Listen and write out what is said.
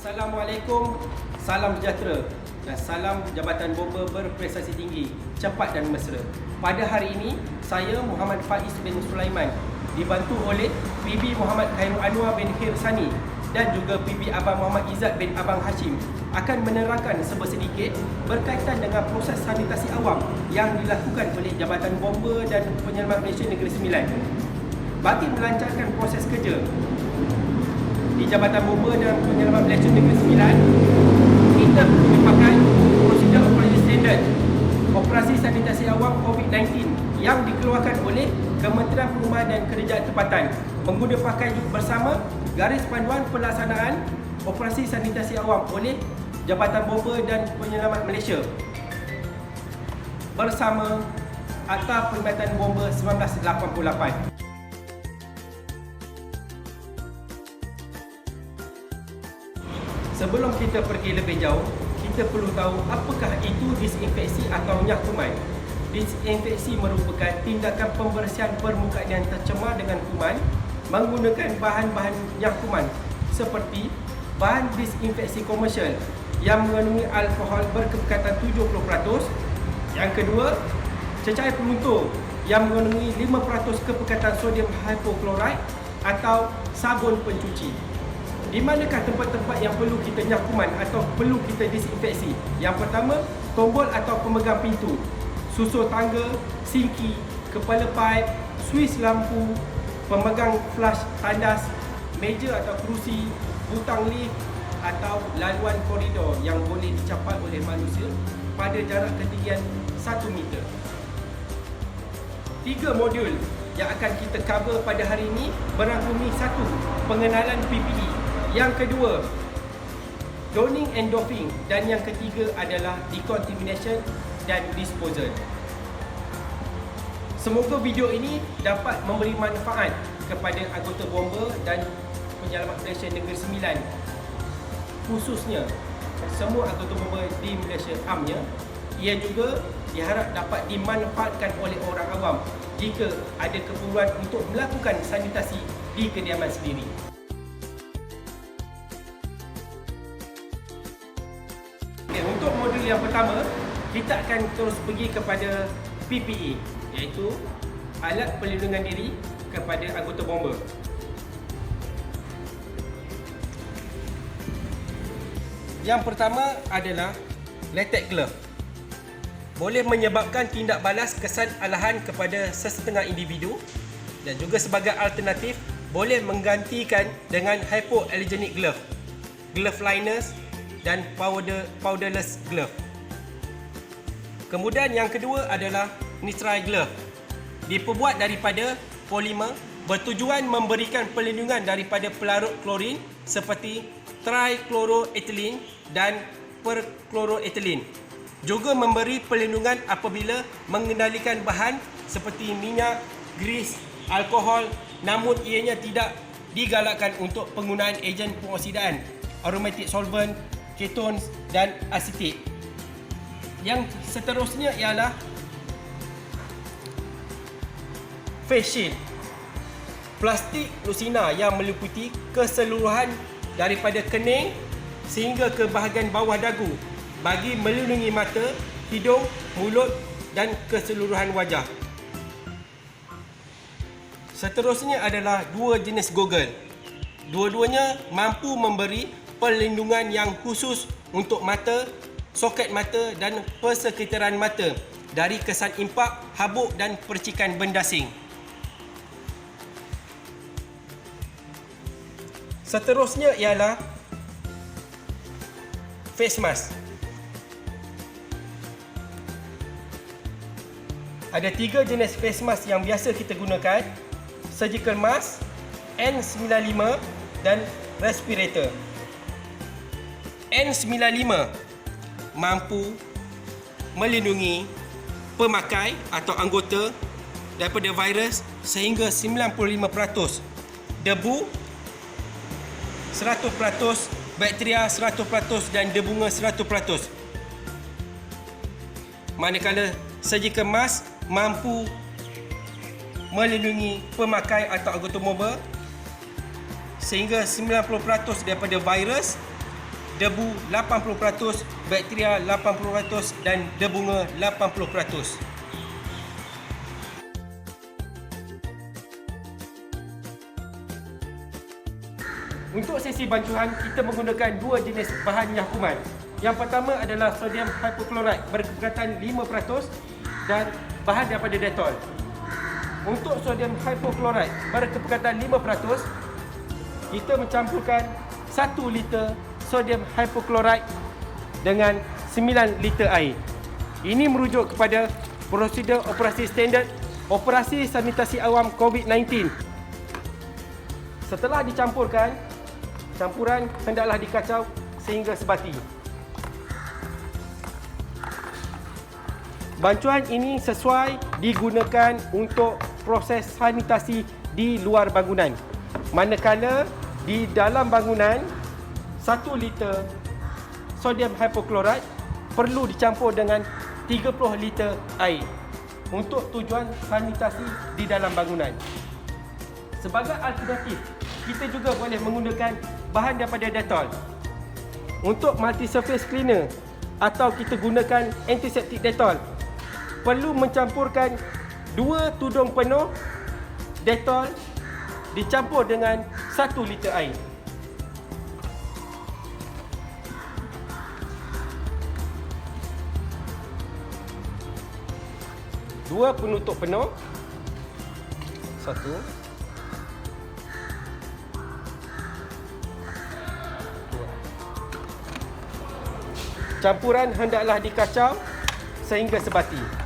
Assalamualaikum, salam sejahtera dan salam Jabatan Bomba berprestasi tinggi, cepat dan mesra. Pada hari ini, saya Muhammad Faiz bin Sulaiman dibantu oleh PB Muhammad Khairul Anwar bin Hirsani dan juga PB Abang Muhammad Izzat bin Abang Hashim akan menerangkan sedikit berkaitan dengan proses sanitasi awam yang dilakukan oleh Jabatan Bomba dan Penyelamat Malaysia Negeri Sembilan. Bagi melancarkan proses kerja di Jabatan Bomba dan Penyelamat Malaysia Negeri Sembilan, kita memakai prosedur operasi standard operasi sanitasi awam COVID-19 yang dikeluarkan oleh Kementerian Perumahan dan Kerajaan Tempatan mengguna pakaian bersama garis panduan pelaksanaan operasi sanitasi awam oleh Jabatan Bomba dan Penyelamat Malaysia bersama Akta Perkhidmatan Bomba 1988. Sebelum kita pergi lebih jauh, kita perlu tahu apakah itu disinfeksi atau minyak kuman. Disinfeksi merupakan tindakan pembersihan permukaan yang tercemar dengan kuman menggunakan bahan-bahan minyak kuman seperti bahan disinfeksi komersial yang mengandungi alkohol berkepekatan 70%. Yang kedua, cecair peluntur yang mengandungi 5% kepekatan sodium hypochlorite atau sabun pencuci. Di manakah tempat-tempat yang perlu kita minyak kuman atau perlu kita disinfeksi? Yang pertama, tombol atau pemegang pintu, susur tangga, sinki, kepala paip, suis lampu, pemegang flash tandas, meja atau kerusi, butang lift atau laluan koridor yang boleh dicapai oleh manusia pada jarak ketinggian 1 meter. 3 modul yang akan kita cover pada hari ini berangkumi 1. Pengenalan PPE. Yang kedua, donning and doffing, dan yang ketiga adalah decontamination dan disposal. Semoga video ini dapat memberi manfaat kepada anggota bomba dan Penyelamat Malaysia Negeri Sembilan, khususnya semua anggota bomba di Malaysia amnya. Ia juga diharap dapat dimanfaatkan oleh orang awam jika ada keperluan untuk melakukan sanitasi di kediaman sendiri. Untuk modul yang pertama, kita akan terus pergi kepada PPE, iaitu alat perlindungan diri kepada anggota bomba. Yang pertama adalah latex glove. Boleh menyebabkan tindak balas kesan alahan kepada sesetengah individu dan juga sebagai alternatif boleh menggantikan dengan hypoallergenic glove, glove liners dan powderless glove. Kemudian yang kedua adalah nitrile glove. Diperbuat daripada polimer, bertujuan memberikan perlindungan daripada pelarut klorin seperti trichloroethylene dan perchloroethylene. Juga memberi perlindungan apabila mengendalikan bahan seperti minyak, grease, alkohol, namun ianya tidak digalakkan untuk penggunaan ejen pengoksidaan, aromatic solvent, ketones dan asetik. Yang seterusnya ialah face shield. Plastik lusina yang meliputi keseluruhan daripada kening sehingga ke bahagian bawah dagu bagi melindungi mata, hidung, mulut dan keseluruhan wajah. Seterusnya adalah 2 jenis goggle. Dua-duanya mampu memberi perlindungan yang khusus untuk mata, soket mata dan persekitaran mata dari kesan impak, habuk dan percikan benda asing. Seterusnya ialah face mask. Ada 3 jenis face mask yang biasa kita gunakan: surgical mask, N95 dan respirator. N95 mampu melindungi pemakai atau anggota daripada virus sehingga 95%, debu 100%, bakteria 100% dan debunga 100%. Manakala surgical mask mampu melindungi pemakai atau anggota bomba sehingga 90% daripada virus debu 80%, bakteria 80% dan debunga 80%. Untuk sesi bancuhan, kita menggunakan dua jenis bahan nyakuman. Yang pertama adalah sodium hypochlorite berkepekatan 5% dan bahan daripada Dettol. Untuk sodium hypochlorite berkepekatan 5%, kita mencampurkan 1 liter sodium hypochlorite dengan 9 liter air. Ini merujuk kepada prosedur operasi standard operasi sanitasi awam COVID-19. Setelah dicampurkan, campuran hendaklah dikacau sehingga sebati. Bancuhan ini sesuai digunakan untuk proses sanitasi di luar bangunan. Manakala di dalam bangunan, 1 liter sodium hypochlorite perlu dicampur dengan 30 liter air untuk tujuan sanitasi di dalam bangunan. Sebagai alternatif, kita juga boleh menggunakan bahan daripada Dettol. Untuk multi-surface cleaner atau kita gunakan antiseptik Dettol, perlu mencampurkan 2 tudung penuh Dettol dicampur dengan 1 liter air. Dua penutup penuh. 1. Campuran hendaklah dikacau sehingga sebati.